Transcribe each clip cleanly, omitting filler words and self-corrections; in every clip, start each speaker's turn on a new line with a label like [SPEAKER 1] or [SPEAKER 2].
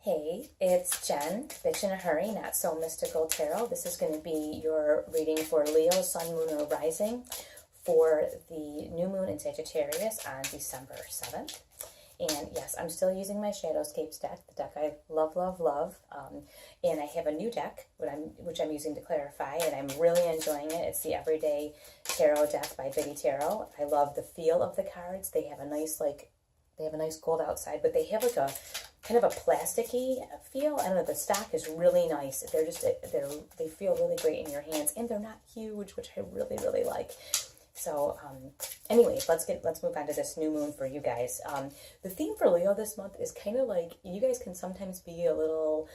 [SPEAKER 1] Hey, it's Jen, Bitch in a Hurry, Not So Mystical Tarot. This is going to be your reading for Leo, Sun, Moon, or Rising for the new moon in Sagittarius on December 7th. And yes, I'm still using my Shadowscapes deck, the deck I love, love, love. And I have a new deck, which I'm using to clarify, and I'm really enjoying it. It's the Everyday Tarot deck by Biddy Tarot. I love the feel of the cards. They have a nice, gold outside, but they have like a kind of a plasticky feel. I don't know, the stock is really nice. They feel really great in your hands, and they're not huge, which I really, really like. So, anyway, let's move on to this new moon for you guys. The theme for Leo this month is kind of like, you guys can sometimes be a little,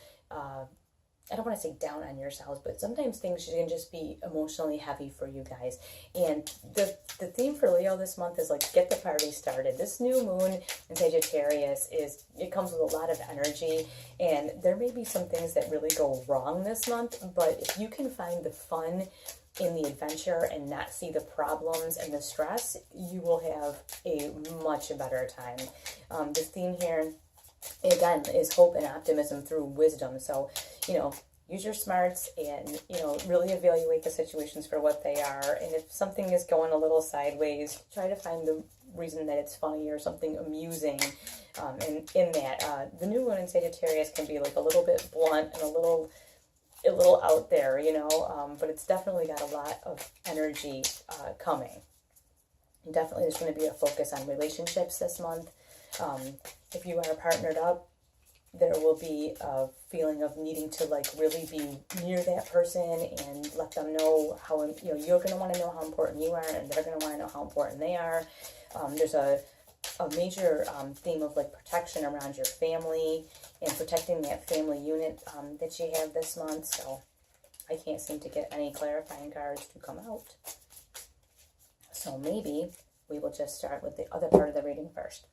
[SPEAKER 1] I don't want to say down on yourselves, but sometimes things can just be emotionally heavy for you guys. And the theme for Leo this month is like, get the party started. This new moon in Sagittarius it comes with a lot of energy, and there may be some things that really go wrong this month, but if you can find the fun in the adventure and not see the problems and the stress, you will have a much better time. The theme here, again, is hope and optimism through wisdom. So, use your smarts and, really evaluate the situations for what they are. And if something is going a little sideways, try to find the reason that it's funny or something amusing. And in that, the new moon in Sagittarius can be like a little bit blunt and a little out there, but it's definitely got a lot of energy coming. And definitely there's going to be a focus on relationships this month. If you are partnered up, there will be a feeling of needing to really be near that person and let them know how, you're going to want to know how important you are, and they're going to want to know how important they are. There's a major theme of protection around your family and protecting that family unit that you have this month. So I can't seem to get any clarifying cards to come out. So maybe we will just start with the other part of the reading first.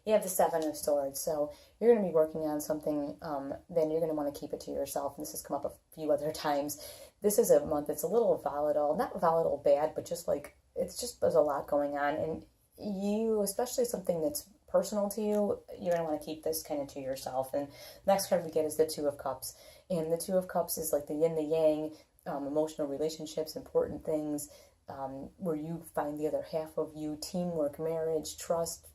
[SPEAKER 1] You have the Seven of Swords, so you're going to be working on something, then you're going to want to keep it to yourself, and this has come up a few other times. This is a month that's a little volatile, not volatile bad, but there's a lot going on, and you, especially something that's personal to you, you're going to want to keep this kind of to yourself. And the next card we get is the Two of Cups, and the Two of Cups is like the yin, the yang, emotional relationships, important things, where you find the other half of you, teamwork, marriage, trust,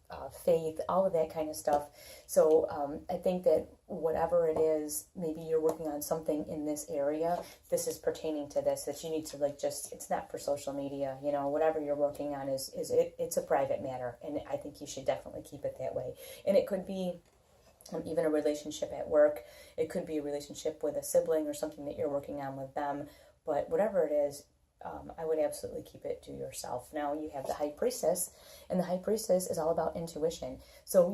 [SPEAKER 1] faith, all of that kind of stuff. So I think that whatever it is, maybe you're working on something in this area, this is pertaining to this, that you need to it's not for social media, whatever you're working on it's a private matter, and I think you should definitely keep it that way. And it could be even a relationship at work, it could be a relationship with a sibling or something that you're working on with them, but whatever it is, I would absolutely keep it to yourself. Now you have the High Priestess, and the High Priestess is all about intuition. So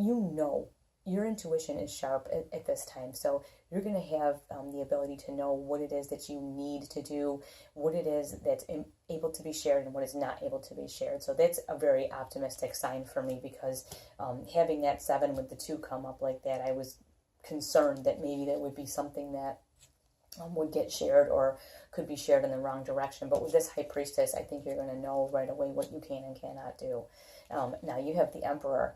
[SPEAKER 1] your intuition is sharp at this time. So you're going to have the ability to know what it is that you need to do, what it is that's able to be shared and what is not able to be shared. So that's a very optimistic sign for me, because having that 7 with the 2 come up like that, I was concerned that maybe there would be something that would get shared or could be shared in the wrong direction. But with this High Priestess, I think you're going to know right away what you can and cannot do. Now you have the Emperor,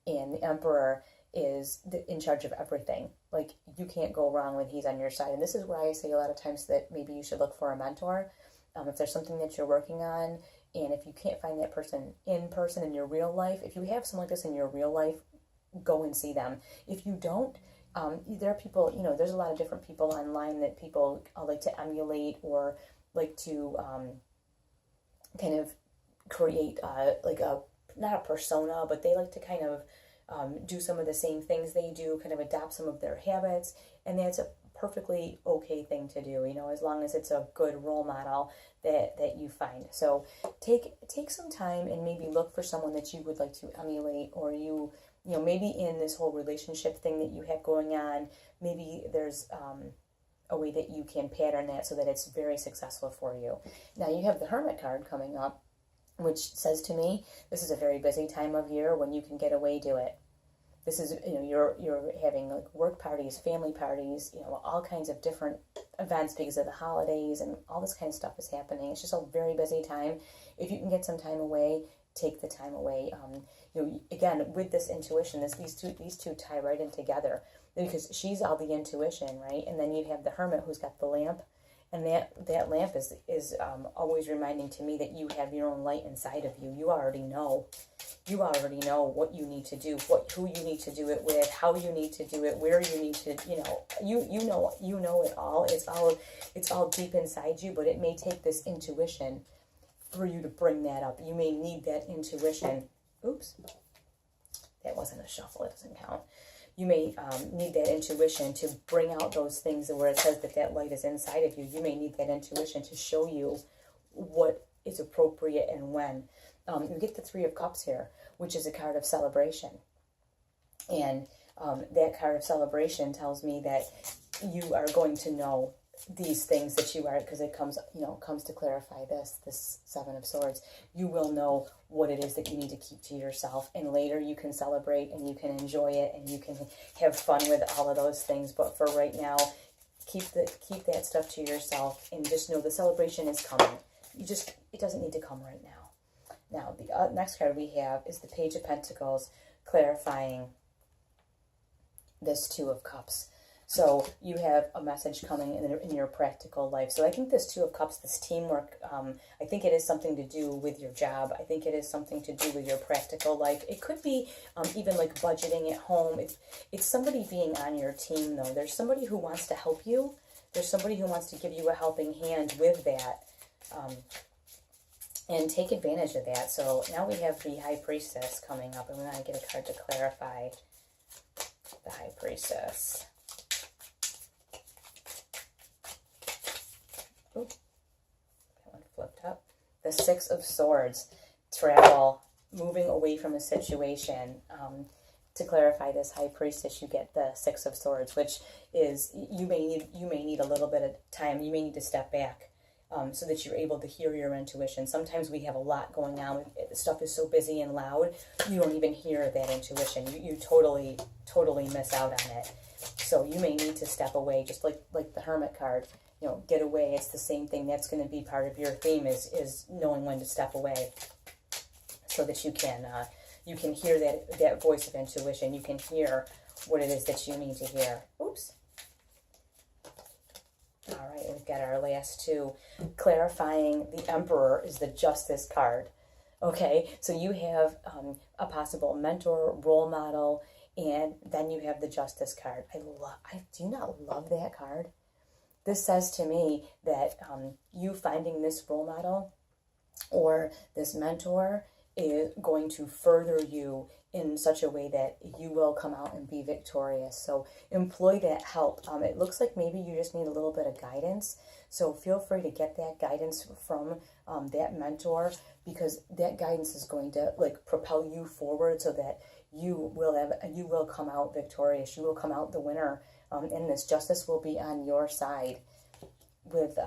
[SPEAKER 1] and the Emperor is in charge of everything. You can't go wrong when he's on your side. And this is why I say a lot of times that maybe you should look for a mentor. If there's something that you're working on, and if you can't find that person in your real life, if you have someone like this in your real life, go and see them. If you don't, there are people, there's a lot of different people online that people like to emulate or like to kind of create not a persona, but they like to kind of do some of the same things they do, kind of adopt some of their habits, and that's a perfectly okay thing to do, as long as it's a good role model that you find. So take some time and maybe look for someone that you would like to emulate, or maybe in this whole relationship thing that you have going on, maybe there's a way that you can pattern that so that it's very successful for you. Now you have the Hermit card coming up, which says to me, this is a very busy time of year. When you can get away, do it. This is, you're having work parties, family parties, all kinds of different events because of the holidays, and all this kind of stuff is happening. It's just a very busy time. If you can get some time away, take the time away. Again, with this intuition, these two tie right in together. because she's all the intuition, right? And then you have the Hermit who's got the lamp, and that lamp is always reminding to me that you have your own light inside of you. You already know. You already know what you need to do, who you need to do it with, how you need to do it, where you need to, you know it all. It's all deep inside you, but it may take this intuition for you to bring that up. You may need that intuition. Oops, that wasn't a shuffle. It doesn't count. You may need that intuition to bring out those things where it says that light is inside of you. You may need that intuition to show you what is appropriate and when. You get the Three of Cups here, which is a card of celebration. And that card of celebration tells me that you are going to know these things that you are, because it comes to clarify this Seven of Swords. You will know what it is that you need to keep to yourself, and later you can celebrate and you can enjoy it and you can have fun with all of those things. But for right now, keep that stuff to yourself and just know the celebration is coming. It doesn't need to come right now. Now, the next card we have is the Page of Pentacles, clarifying this Two of Cups. So you have a message coming in your practical life. So I think this Two of Cups, this teamwork, I think it is something to do with your job. I think it is something to do with your practical life. It could be even like budgeting at home. It's somebody being on your team, though. There's somebody who wants to help you. There's somebody who wants to give you a helping hand with that. And take advantage of that. So now we have the High Priestess coming up, and we're going to get a card to clarify the High Priestess. Ooh, that one flipped up. The Six of Swords, travel, moving away from a situation. To clarify this High Priestess, you get the Six of Swords, which is you may need a little bit of time. You may need to step back. So that you're able to hear your intuition. Sometimes we have a lot going on. Stuff is so busy and loud, you don't even hear that intuition. You totally miss out on it. So you may need to step away, just like the Hermit card. Get away. It's the same thing. That's going to be part of your theme is knowing when to step away, so that you can hear that voice of intuition. You can hear what it is that you need to hear. Oops. All right, we've got our last two. Clarifying the Emperor is the Justice card. Okay, so you have a possible mentor, role model, and then you have the Justice card. I do not love that card. This says to me that you finding this role model or this mentor is going to further you in such a way that you will come out and be victorious. So employ that help. It looks like maybe you just need a little bit of guidance. So feel free to get that guidance from that mentor, because that guidance is going to propel you forward so that you will come out victorious. You will come out the winner, and this justice will be on your side with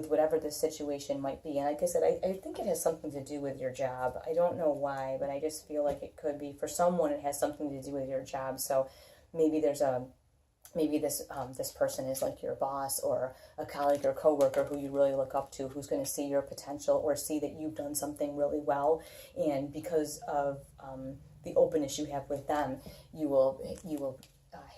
[SPEAKER 1] whatever the situation might be. And like I said, I think it has something to do with your job. I don't know why, but I just feel like it could be. For someone, it has something to do with your job. So maybe this person is like your boss or a colleague or coworker who you really look up to, who's going to see your potential or see that you've done something really well. And because of the openness you have with them, you will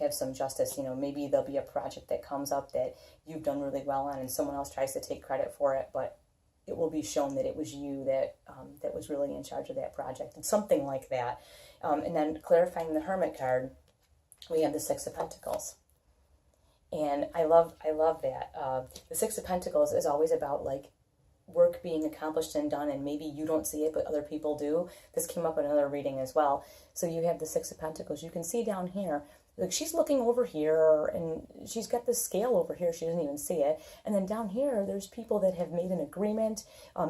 [SPEAKER 1] have some justice. Maybe there'll be a project that comes up that you've done really well on and someone else tries to take credit for it, but it will be shown that it was you that was really in charge of that project, and something like that. And then clarifying the Hermit card, we have the Six of Pentacles. And I love that. The Six of Pentacles is always about work being accomplished and done, and maybe you don't see it, but other people do. This came up in another reading as well. So you have the Six of Pentacles. You can see down here, she's looking over here, and she's got this scale over here. She doesn't even see it. And then down here, there's people that have made an agreement.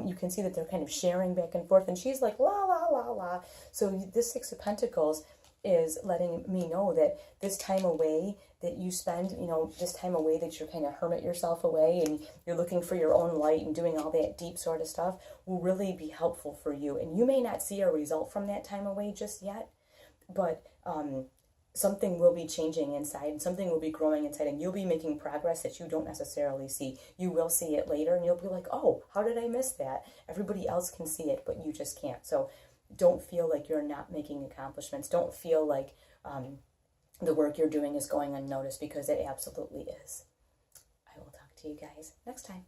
[SPEAKER 1] You can see that they're kind of sharing back and forth, and she's like, la, la, la, la. So this Six of Pentacles is letting me know that this time away that you spend, this time away that you're kind of hermit yourself away and you're looking for your own light and doing all that deep sort of stuff will really be helpful for you. And you may not see a result from that time away just yet, but something will be changing inside and something will be growing inside, and you'll be making progress that you don't necessarily see. You will see it later and you'll be like, oh, how did I miss that? Everybody else can see it, but you just can't. So don't feel like you're not making accomplishments. Don't feel like the work you're doing is going unnoticed, because it absolutely is. I will talk to you guys next time.